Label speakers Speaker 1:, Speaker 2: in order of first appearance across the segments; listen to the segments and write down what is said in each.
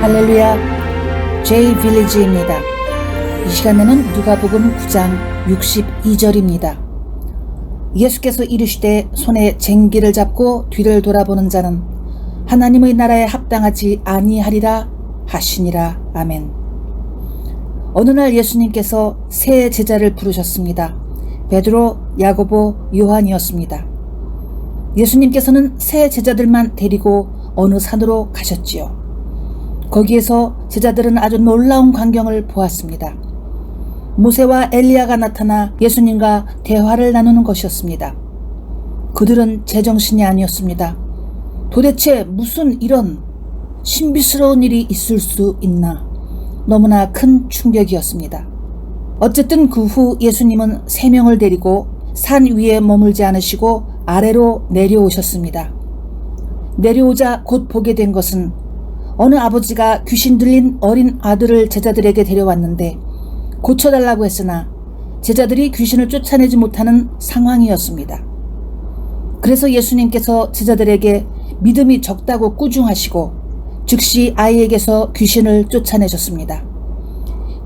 Speaker 1: 할렐루야, J-빌리지입니다. 이 시간에는 누가복음 9장 62절입니다. 예수께서 이르시되 손에 쟁기를 잡고 뒤를 돌아보는 자는 하나님의 나라에 합당하지 아니하리라 하시니라. 아멘. 어느 날 예수님께서 세 제자를 부르셨습니다. 베드로, 야고보, 요한이었습니다. 예수님께서는 세 제자들만 데리고 어느 산으로 가셨지요. 거기에서 제자들은 아주 놀라운 광경을 보았습니다. 모세와 엘리야가 나타나 예수님과 대화를 나누는 것이었습니다. 그들은 제정신이 아니었습니다. 도대체 무슨 이런 신비스러운 일이 있을 수 있나? 너무나 큰 충격이었습니다. 어쨌든 그 후 예수님은 세 명을 데리고 산 위에 머물지 않으시고 아래로 내려오셨습니다. 내려오자 곧 보게 된 것은 어느 아버지가 귀신 들린 어린 아들을 제자들에게 데려왔는데 고쳐달라고 했으나 제자들이 귀신을 쫓아내지 못하는 상황이었습니다. 그래서 예수님께서 제자들에게 믿음이 적다고 꾸중하시고 즉시 아이에게서 귀신을 쫓아내셨습니다.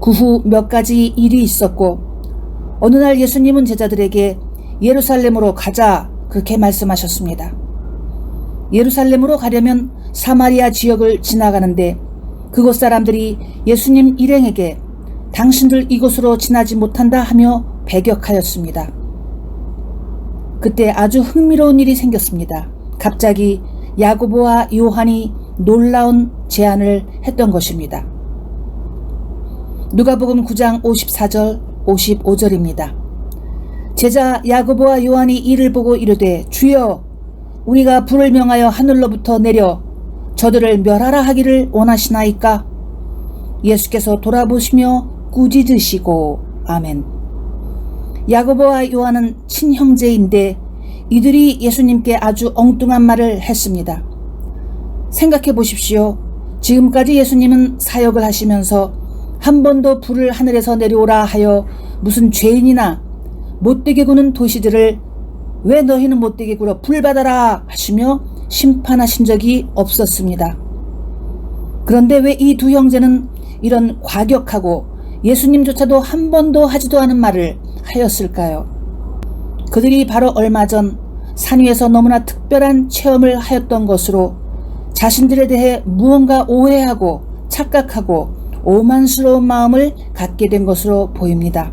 Speaker 1: 그 후 몇 가지 일이 있었고 어느 날 예수님은 제자들에게 예루살렘으로 가자 그렇게 말씀하셨습니다. 예루살렘으로 가려면 사마리아 지역을 지나가는데 그곳 사람들이 예수님 일행에게 당신들 이곳으로 지나지 못한다 하며 배격하였습니다. 그때 아주 흥미로운 일이 생겼습니다. 갑자기 야고보와 요한이 놀라운 제안을 했던 것입니다. 누가복음 9장 54절 55절입니다. 제자 야고보와 요한이 이를 보고 이르되 주여 우리가 불을 명하여 하늘로부터 내려 저들을 멸하라 하기를 원하시나이까? 예수께서 돌아보시며 꾸짖으시고 아멘. 야고보와 요한은 친형제인데 이들이 예수님께 아주 엉뚱한 말을 했습니다. 생각해 보십시오. 지금까지 예수님은 사역을 하시면서 한 번도 불을 하늘에서 내려오라 하여 무슨 죄인이나 못되게 구는 도시들을 왜 너희는 못되게 굴어 불 받아라 하시며 심판하신 적이 없었습니다. 그런데 왜 이 두 형제는 이런 과격하고 예수님조차도 한 번도 하지도 않은 말을 하였을까요? 그들이 바로 얼마 전 산 위에서 너무나 특별한 체험을 하였던 것으로 자신들에 대해 무언가 오해하고 착각하고 오만스러운 마음을 갖게 된 것으로 보입니다.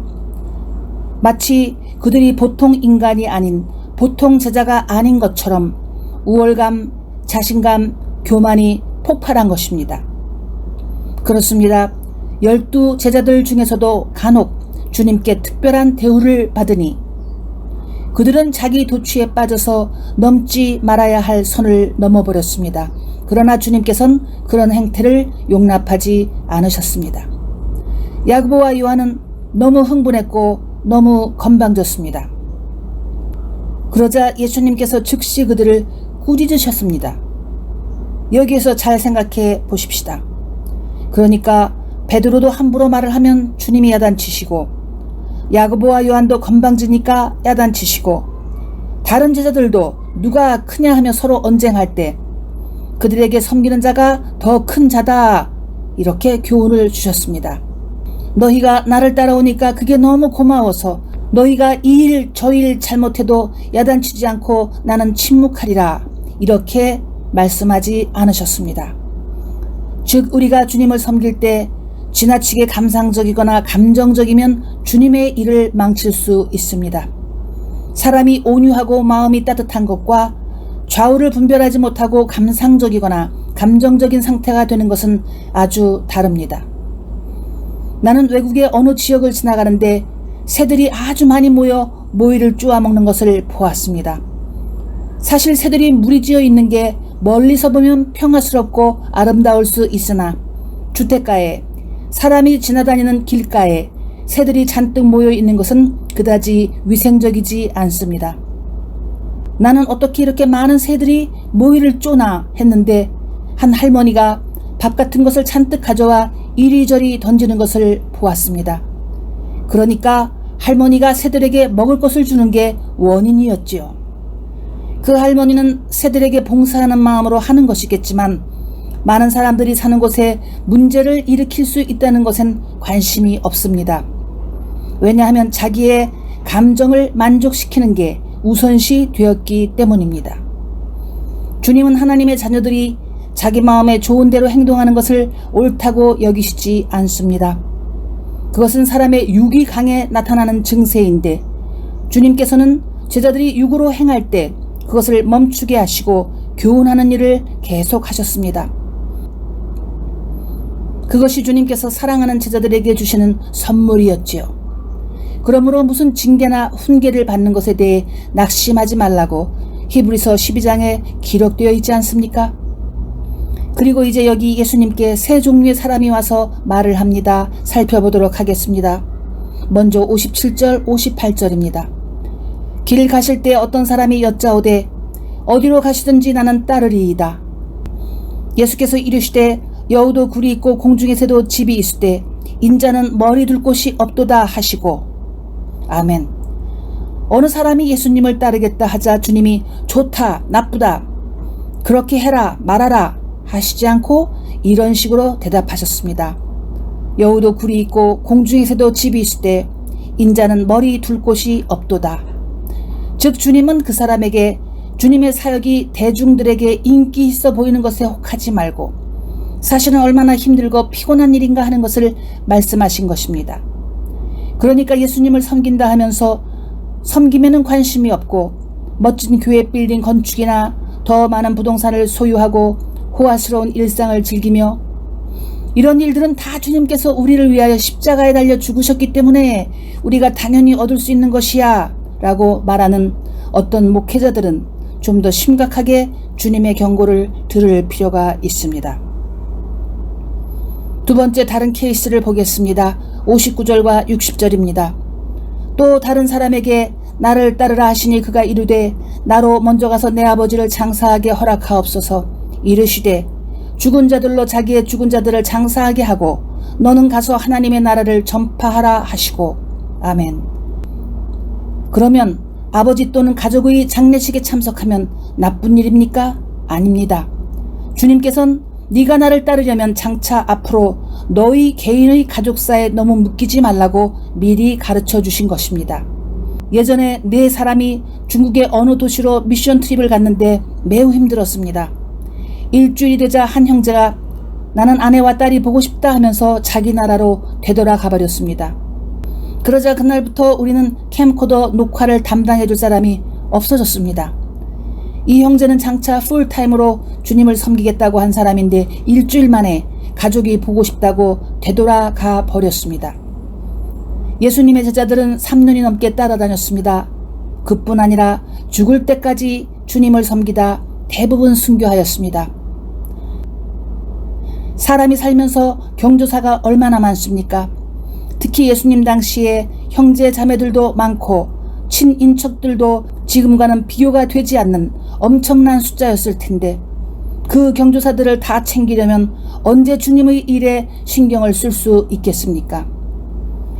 Speaker 1: 마치 그들이 보통 인간이 아닌 보통 제자가 아닌 것처럼 우월감, 자신감, 교만이 폭발한 것입니다. 그렇습니다. 12 제자들 중에서도 간혹 주님께 특별한 대우를 받으니 그들은 자기 도취에 빠져서 넘지 말아야 할 선을 넘어버렸습니다. 그러나 주님께서는 그런 행태를 용납하지 않으셨습니다. 야고보와 요한은 너무 흥분했고 너무 건방졌습니다. 그러자 예수님께서 즉시 그들을 꾸짖으셨습니다. 여기에서 잘 생각해 보십시다. 그러니까 베드로도 함부로 말을 하면 주님이 야단치시고 야고보와 요한도 건방지니까 야단치시고 다른 제자들도 누가 크냐 하며 서로 언쟁할 때 그들에게 섬기는 자가 더 큰 자다 이렇게 교훈을 주셨습니다. 너희가 나를 따라오니까 그게 너무 고마워서 너희가 이 일 저 일 잘못해도 야단치지 않고 나는 침묵하리라 이렇게 말씀하지 않으셨습니다. 즉 우리가 주님을 섬길 때 지나치게 감상적이거나 감정적이면 주님의 일을 망칠 수 있습니다. 사람이 온유하고 마음이 따뜻한 것과 좌우를 분별하지 못하고 감상적이거나 감정적인 상태가 되는 것은 아주 다릅니다. 나는 외국의 어느 지역을 지나가는데 새들이 아주 많이 모여 모이를 쪼아먹는 것을 보았습니다. 사실 새들이 무리지어 있는 게 멀리서 보면 평화스럽고 아름다울 수 있으나 주택가에 사람이 지나다니는 길가에 새들이 잔뜩 모여 있는 것은 그다지 위생적이지 않습니다. 나는 어떻게 이렇게 많은 새들이 모이를 쪼나 했는데 한 할머니가 밥 같은 것을 잔뜩 가져와 이리저리 던지는 것을 보았습니다. 그러니까 할머니가 새들에게 먹을 것을 주는 게 원인이었지요. 그 할머니는 새들에게 봉사하는 마음으로 하는 것이겠지만 많은 사람들이 사는 곳에 문제를 일으킬 수 있다는 것엔 관심이 없습니다. 왜냐하면 자기의 감정을 만족시키는 게 우선시 되었기 때문입니다. 주님은 하나님의 자녀들이 자기 마음에 좋은 대로 행동하는 것을 옳다고 여기시지 않습니다. 그것은 사람의 육이 강해 나타나는 증세인데 주님께서는 제자들이 육으로 행할 때 그것을 멈추게 하시고 교훈하는 일을 계속하셨습니다. 그것이 주님께서 사랑하는 제자들에게 주시는 선물이었지요. 그러므로 무슨 징계나 훈계를 받는 것에 대해 낙심하지 말라고 히브리서 12장에 기록되어 있지 않습니까? 그리고 이제 여기 예수님께 세 종류의 사람이 와서 말을 합니다. 살펴보도록 하겠습니다. 먼저 57절, 58절입니다. 길 가실 때 어떤 사람이 여짜오되 어디로 가시든지 나는 따르리이다. 예수께서 이르시되 여우도 굴이 있고 공중에 새도 집이 있으되 인자는 머리 둘 곳이 없도다 하시고. 아멘. 어느 사람이 예수님을 따르겠다 하자 주님이 좋다, 나쁘다, 그렇게 해라, 말하라 하시지 않고 이런 식으로 대답하셨습니다. 여우도 굴이 있고 공중에 새도 집이 있으되 인자는 머리 둘 곳이 없도다. 즉 주님은 그 사람에게 주님의 사역이 대중들에게 인기 있어 보이는 것에 혹하지 말고 사실은 얼마나 힘들고 피곤한 일인가 하는 것을 말씀하신 것입니다. 그러니까 예수님을 섬긴다 하면서 섬김에는 관심이 없고 멋진 교회 빌딩 건축이나 더 많은 부동산을 소유하고 호화스러운 일상을 즐기며 이런 일들은 다 주님께서 우리를 위하여 십자가에 달려 죽으셨기 때문에 우리가 당연히 얻을 수 있는 것이야 라고 말하는 어떤 목회자들은 좀 더 심각하게 주님의 경고를 들을 필요가 있습니다. 두 번째 다른 케이스를 보겠습니다. 59절과 60절입니다. 또 다른 사람에게 나를 따르라 하시니 그가 이르되 나로 먼저 가서 내 아버지를 장사하게 허락하옵소서. 이르시되 죽은 자들로 자기의 죽은 자들을 장사하게 하고 너는 가서 하나님의 나라를 전파하라 하시고. 아멘. 그러면 아버지 또는 가족의 장례식에 참석하면 나쁜 일입니까? 아닙니다. 주님께서는 네가 나를 따르려면 장차 앞으로 너희 개인의 가족사에 너무 묶이지 말라고 미리 가르쳐 주신 것입니다. 예전에 네 사람이 중국의 어느 도시로 미션 트립을 갔는데 매우 힘들었습니다. 일주일이 되자 한 형제가 나는 아내와 딸이 보고 싶다 하면서 자기 나라로 되돌아 가버렸습니다. 그러자 그날부터 우리는 캠코더 녹화를 담당해줄 사람이 없어졌습니다. 이 형제는 장차 풀타임으로 주님을 섬기겠다고 한 사람인데 일주일 만에 가족이 보고 싶다고 되돌아가 버렸습니다. 예수님의 제자들은 3년이 넘게 따라다녔습니다. 그뿐 아니라 죽을 때까지 주님을 섬기다 대부분 순교하였습니다. 사람이 살면서 경조사가 얼마나 많습니까? 특히 예수님 당시에 형제 자매들도 많고 친인척들도 지금과는 비교가 되지 않는 엄청난 숫자였을 텐데 그 경조사들을 다 챙기려면 언제 주님의 일에 신경을 쓸 수 있겠습니까?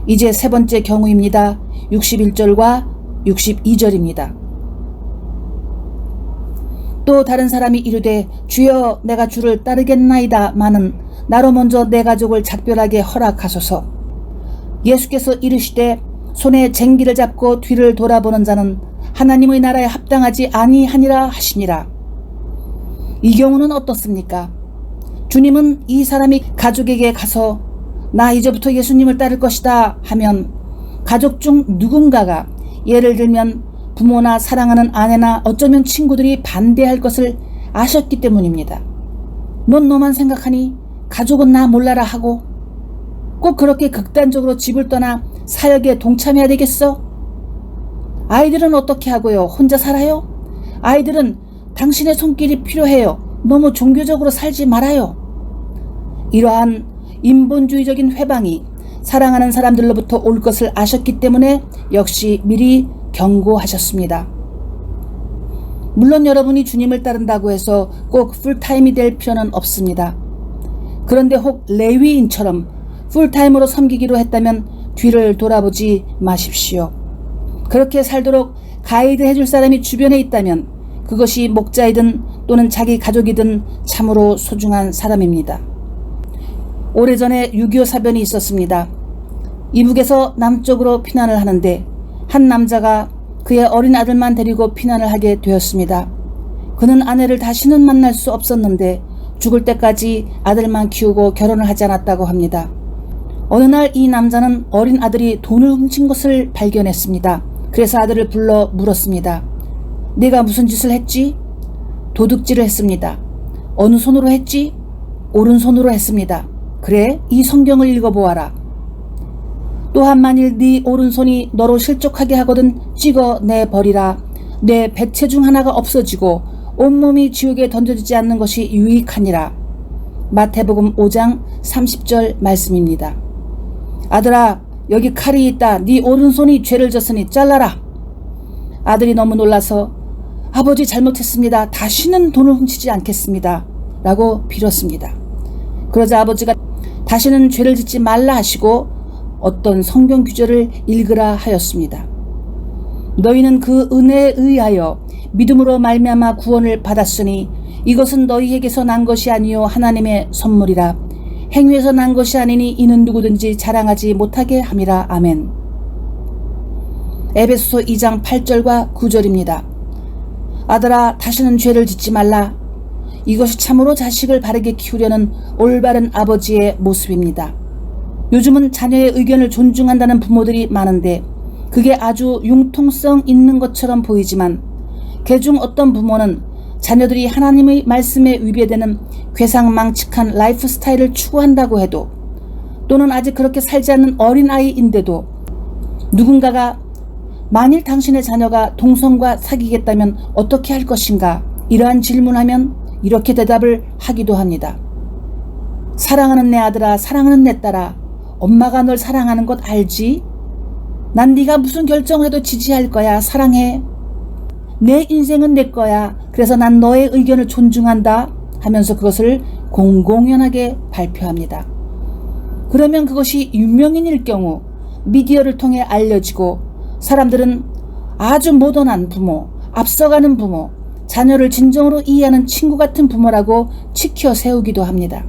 Speaker 1: 이제 세 번째 경우입니다. 61절과 62절입니다. 또 다른 사람이 이르되 주여 내가 주를 따르겠나이다 마는 나로 먼저 내 가족을 작별하게 허락하소서. 예수께서 이르시되 손에 쟁기를 잡고 뒤를 돌아보는 자는 하나님의 나라에 합당하지 아니하니라 하시니라. 이 경우는 어떻습니까? 주님은 이 사람이 가족에게 가서 나 이제부터 예수님을 따를 것이다 하면 가족 중 누군가가 예를 들면 부모나 사랑하는 아내나 어쩌면 친구들이 반대할 것을 아셨기 때문입니다. 넌 너만 생각하니 가족은 나 몰라라 하고 꼭 그렇게 극단적으로 집을 떠나 사역에 동참해야 되겠어? 아이들은 어떻게 하고요? 혼자 살아요? 아이들은 당신의 손길이 필요해요. 너무 종교적으로 살지 말아요. 이러한 인본주의적인 회방이 사랑하는 사람들로부터 올 것을 아셨기 때문에 역시 미리 경고하셨습니다. 물론 여러분이 주님을 따른다고 해서 꼭 풀타임이 될 필요는 없습니다. 그런데 혹 레위인처럼 풀타임으로 섬기기로 했다면 뒤를 돌아보지 마십시오. 그렇게 살도록 가이드 해줄 사람이 주변에 있다면 그것이 목자이든 또는 자기 가족이든 참으로 소중한 사람입니다. 오래전에 6.25 사변이 있었습니다. 이북에서 남쪽으로 피난을 하는데 한 남자가 그의 어린 아들만 데리고 피난을 하게 되었습니다. 그는 아내를 다시는 만날 수 없었는데 죽을 때까지 아들만 키우고 결혼을 하지 않았다고 합니다. 어느 날 이 남자는 어린 아들이 돈을 훔친 것을 발견했습니다. 그래서 아들을 불러 물었습니다. 내가 무슨 짓을 했지? 도둑질을 했습니다. 어느 손으로 했지? 오른손으로 했습니다. 그래, 이 성경을 읽어보아라. 또한 만일 네 오른손이 너로 실족하게 하거든 찍어내버리라. 내 백체 중 하나가 없어지고 온몸이 지옥에 던져지지 않는 것이 유익하니라. 마태복음 5장 30절 말씀입니다. 아들아, 여기 칼이 있다. 네 오른손이 죄를 졌으니 잘라라. 아들이 너무 놀라서 아버지 잘못했습니다. 다시는 돈을 훔치지 않겠습니다. 라고 빌었습니다. 그러자 아버지가 다시는 죄를 짓지 말라 하시고 어떤 성경 구절을 읽으라 하였습니다. 너희는 그 은혜에 의하여 믿음으로 말미암아 구원을 받았으니 이것은 너희에게서 난 것이 아니요 하나님의 선물이라. 행위에서 난 것이 아니니 이는 누구든지 자랑하지 못하게 함이라. 아멘. 에베소서 2장 8절과 9절입니다. 아들아, 다시는 죄를 짓지 말라. 이것이 참으로 자식을 바르게 키우려는 올바른 아버지의 모습입니다. 요즘은 자녀의 의견을 존중한다는 부모들이 많은데 그게 아주 융통성 있는 것처럼 보이지만 그중 어떤 부모는 자녀들이 하나님의 말씀에 위배되는 괴상망측한 라이프 스타일을 추구한다고 해도 또는 아직 그렇게 살지 않는 어린아이인데도 누군가가 만일 당신의 자녀가 동성과 사귀겠다면 어떻게 할 것인가? 이러한 질문하면 이렇게 대답을 하기도 합니다. 사랑하는 내 아들아, 사랑하는 내 딸아, 엄마가 널 사랑하는 것 알지? 난 네가 무슨 결정을 해도 지지할 거야. 사랑해. 내 인생은 내 거야. 그래서 난 너의 의견을 존중한다 하면서 그것을 공공연하게 발표합니다. 그러면 그것이 유명인일 경우 미디어를 통해 알려지고 사람들은 아주 모던한 부모, 앞서가는 부모, 자녀를 진정으로 이해하는 친구 같은 부모라고 치켜 세우기도 합니다.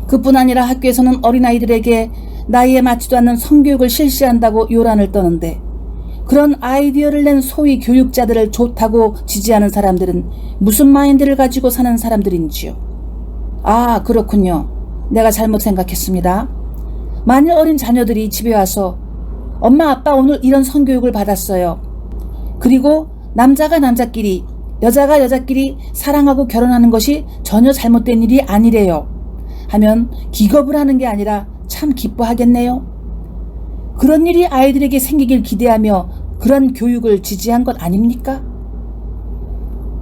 Speaker 1: 그뿐 아니라 학교에서는 어린아이들에게 나이에 맞지도 않는 성교육을 실시한다고 요란을 떠는데 그런 아이디어를 낸 소위 교육자들을 좋다고 지지하는 사람들은 무슨 마인드를 가지고 사는 사람들인지요? 아, 그렇군요. 내가 잘못 생각했습니다. 만일 어린 자녀들이 집에 와서 엄마 아빠 오늘 이런 성교육을 받았어요. 그리고 남자가 남자끼리 여자가 여자끼리 사랑하고 결혼하는 것이 전혀 잘못된 일이 아니래요 하면 기겁을 하는 게 아니라 참 기뻐하겠네요. 그런 일이 아이들에게 생기길 기대하며 그런 교육을 지지한 것 아닙니까?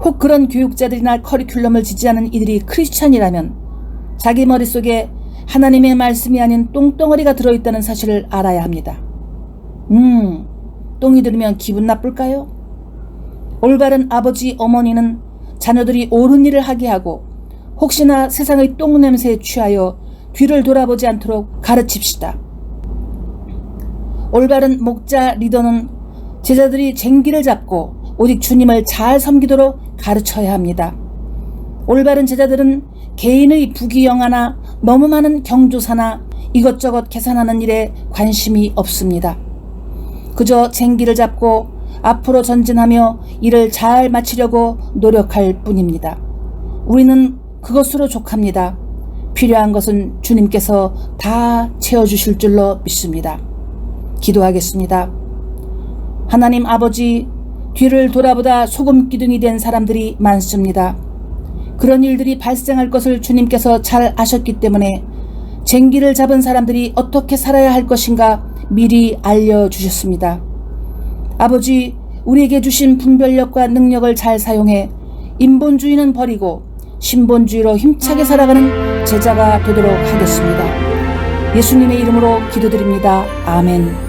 Speaker 1: 혹 그런 교육자들이나 커리큘럼을 지지하는 이들이 크리스찬이라면 자기 머릿속에 하나님의 말씀이 아닌 똥덩어리가 들어있다는 사실을 알아야 합니다. 똥이 들으면 기분 나쁠까요? 올바른 아버지 어머니는 자녀들이 옳은 일을 하게 하고 혹시나 세상의 똥냄새에 취하여 뒤를 돌아보지 않도록 가르칩시다. 올바른 목자 리더는 제자들이 쟁기를 잡고 오직 주님을 잘 섬기도록 가르쳐야 합니다. 올바른 제자들은 개인의 부귀영화나 너무 많은 경조사나 이것저것 계산하는 일에 관심이 없습니다. 그저 쟁기를 잡고 앞으로 전진하며 일을 잘 마치려고 노력할 뿐입니다. 우리는 그것으로 족합니다. 필요한 것은 주님께서 다 채워주실 줄로 믿습니다. 기도하겠습니다. 하나님 아버지, 뒤를 돌아보다 소금기둥이 된 사람들이 많습니다. 그런 일들이 발생할 것을 주님께서 잘 아셨기 때문에 쟁기를 잡은 사람들이 어떻게 살아야 할 것인가 미리 알려주셨습니다. 아버지, 우리에게 주신 분별력과 능력을 잘 사용해 인본주의는 버리고 신본주의로 힘차게 살아가는 제자가 되도록 하겠습니다. 예수님의 이름으로 기도드립니다. 아멘.